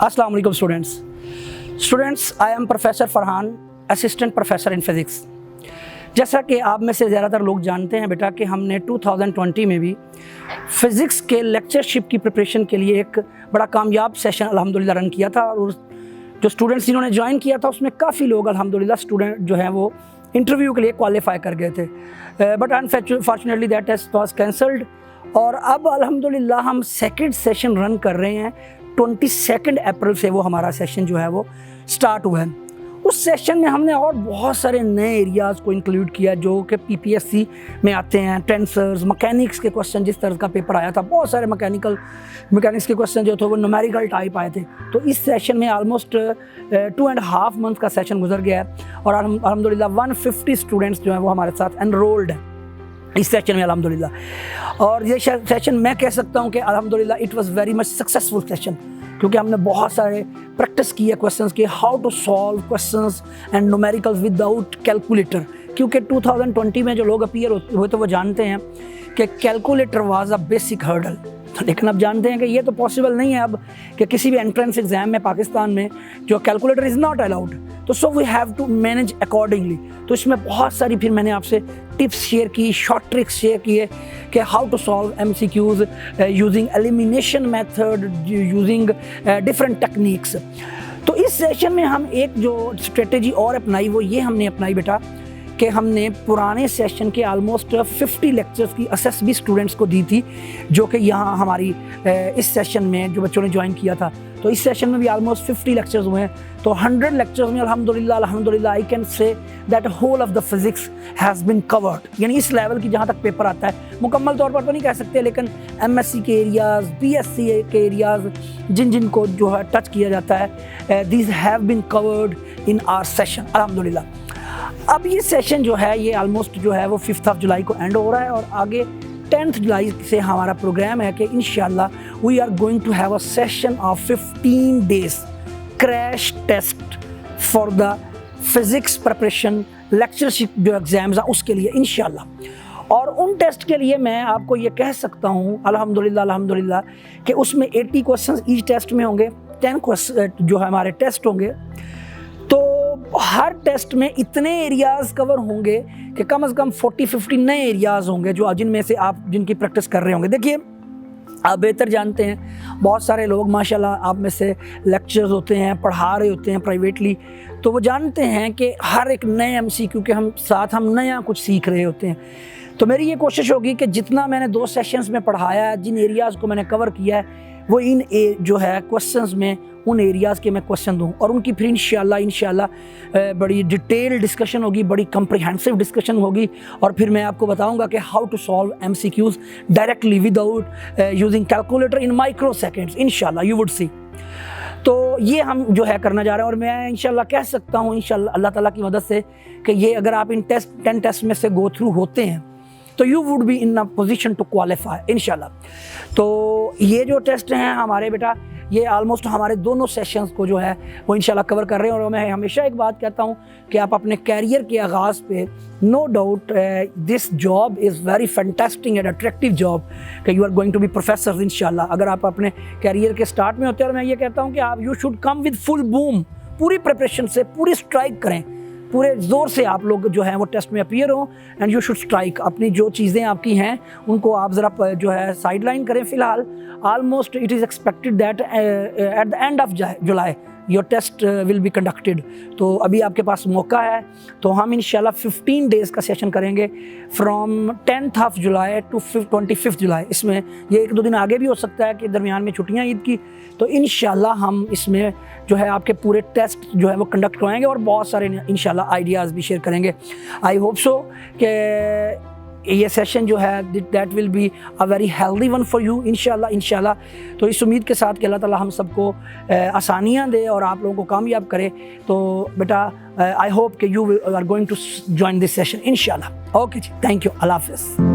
अस्सलाम वालेकुम students, I am professor Farhan, assistant professor in physics. जैसा कि आप में से ज़्यादातर लोग जानते हैं बेटा कि हमने 2020 में भी फ़िज़िक्स के लेक्चरशिप की प्रिपरेशन के लिए एक बड़ा कामयाब सेशन अल्हम्दुलिल्लाह रन किया था, और जो स्टूडेंट्स जिन्होंने ज्वाइन किया था उसमें काफ़ी लोग अल्हम्दुलिल्लाह स्टूडेंट जो हैं वो इंटरव्यू के लिए क्वालिफाई कर गए थे, but unfortunately that was cancelled. और अब अल्हम्दुलिल्लाह हम सेकंड सेशन रन कर रहे हैं। 22 अप्रैल से वो हमारा सेशन जो है वो स्टार्ट हुआ है। उस सेशन में हमने और बहुत सारे नए एरियाज़ को इंक्लूड किया जो कि पीपीएससी में आते हैं। टेंसर्स, मैकेनिक्स के क्वेश्चन, जिस तरह का पेपर आया था, बहुत सारे मैकेनिक्स के क्वेश्चन जो थे वो न्यूमेरिकल टाइप आए थे। तो इस सेशन में ऑलमोस्ट 2.5 मंथ का सेशन गुजर गया है, और अल्हम्दुलिल्लाह 150 स्टूडेंट्स जो हैं वो हमारे साथ एनरोल्ड हैं इस सेशन में अल्हम्दुलिल्लाह। और ये सेशन मैं कह सकता हूँ कि अल्हम्दुलिल्लाह it was very much successful session, क्योंकि हमने बहुत सारे प्रैक्टिस की है क्वेश्चंस के, how to solve questions and numericals without calculator. क्योंकि 2020 में जो लोग अपीयर हुए थे वो जानते हैं कि calculator was a basic hurdle, लेकिन अब जानते हैं कि ये तो पॉसिबल नहीं है अब कि किसी भी एंट्रेंस एग्जाम में पाकिस्तान में जो कैलकुलेटर इज़ नॉट अलाउड। तो so we have to manage accordingly. तो इसमें बहुत सारी फिर मैंने आपसे टिप्स शेयर की, शॉर्ट ट्रिक्स शेयर किए कि how to solve MCQs using elimination method, using different techniques. तो इस सेशन में हम एक जो स्ट्रेटेजी और अपनाई वो ये हमने अपनाई बेटा कि हमने पुराने सेशन के ऑलमोस्ट 50 लेक्चर्स की असेस भी स्टूडेंट्स को दी थी, जो कि यहाँ हमारी इस सेशन में जो बच्चों ने ज्वाइन किया था। तो इस सेशन में भी ऑलमोस्ट 50 लेक्चर्स हुए हैं। तो 100 लेक्चर्स में अल्हम्दुलिल्लाह I can say that whole of the physics has been covered. यानी इस लेवल की जहाँ तक पेपर आता है, मुकम्मल तौर पर तो नहीं कह सकते, लेकिन MSc के एरियाज़, BSc के एरियाज़ जिन को जो है टच किया जाता है, these have been covered in our session अल्हम्दुलिल्लाह। अब ये सेशन जो है ये ऑलमोस्ट जो है वो 5 जुलाई को एंड हो रहा है, और आगे 10 जुलाई से हमारा प्रोग्राम है कि इंशाल्लाह we are going to have a session of 15 days crash test for the physics preparation lectureship जो एग्ज़ाम्स हैं उसके लिए इंशाल्लाह। और उन टेस्ट के लिए मैं आपको ये कह सकता हूँ अल्हम्दुलिल्लाह कि उसमें 80 क्वेश्चन ईच टेस्ट में होंगे, 10 क्वेश्चन जो हमारे टेस्ट होंगे। तो हर टेस्ट में इतने एरियाज़ कवर होंगे कि कम से कम 40-50 नए एरियाज़ होंगे जो जिनमें से आप जिनकी प्रैक्टिस कर रहे होंगे। देखिए, आप बेहतर जानते हैं, बहुत सारे लोग माशाल्लाह आप में से लेक्चर्स होते हैं, पढ़ा रहे होते हैं प्राइवेटली, तो वो जानते हैं कि हर एक नए MCQ के हम नया कुछ सीख रहे होते हैं। तो मेरी ये कोशिश होगी कि जितना मैंने 2 सेशंस में पढ़ाया है, जिन एरियाज़ को मैंने कवर किया है, वो जो है क्वेश्चंस में उन एरियाज़ के मैं क्वेश्चन दूँ, और उनकी फिर इंशाल्लाह बड़ी डिटेल डिस्कशन होगी, बड़ी कम्प्रिहेंसिव डिस्कशन होगी। और फिर मैं आपको बताऊंगा कि how to solve MCQs directly without using calculator in micro seconds, इंशाल्लाह यू वुड सी। तो ये हम जो है करना जा रहे हैं, और मैं इंशाल्लाह कह सकता हूँ इंशाल्लाह अल्लाह ताला की मदद से कि ये अगर आप इन 10 टेस्ट में से गो थ्रू होते हैं तो you would be in a position to qualify इंशाल्लाह। तो ये जो टेस्ट हैं हमारे बेटा, ये ऑलमोस्ट हमारे दोनों सेशंस को जो है वो इंशाल्लाह कवर कर रहे हैं। और मैं हमेशा एक बात कहता हूँ कि आप अपने कैरियर के आगाज़ पे no doubt this job is very fantastic and attractive job कि you are going to be professor इंशाल्लाह। अगर आप अपने कैरियर के स्टार्ट में होते हैं, और मैं ये कहता हूँ कि आप you should come with full boom, पूरी प्रिपरेशन से पूरी स्ट्राइक करें, पूरे ज़ोर से आप लोग जो हैं वो टेस्ट में अपीयर हो, एंड यू शुड स्ट्राइक। अपनी जो चीज़ें आपकी हैं उनको आप ज़रा जो है साइड लाइन करें फ़िलहाल। Almost it is expected that at the end of July your test will be conducted. तो अभी आपके पास मौका है। तो हम इंशाल्लाह 15 डेज़ का सेशन करेंगे फ्रॉम 10th जुलाई टू 25 जुलाई। इसमें ये 1-2 दिन आगे भी हो सकता है कि दरमियान में छुट्टियां ईद की। तो इंशाल्लाह हम इसमें जो है आपके पूरे टेस्ट जो है वो कंडक्ट करवाएंगे, और बहुत सारे इंशाल्लाह आइडियाज़ भी शेयर करेंगे। आई होप सो कि ये सेशन जो है that will be a very healthy one for you इंशाल्लाह। तो इस उम्मीद के साथ कि अल्लाह ताला हम सबको आसानियाँ दे और आप लोगों को कामयाब करे। तो बेटा आई होप कि you are going to join this session इंशाल्लाह। ओके जी, थैंक यू, अल्लाह हाफ़िज़।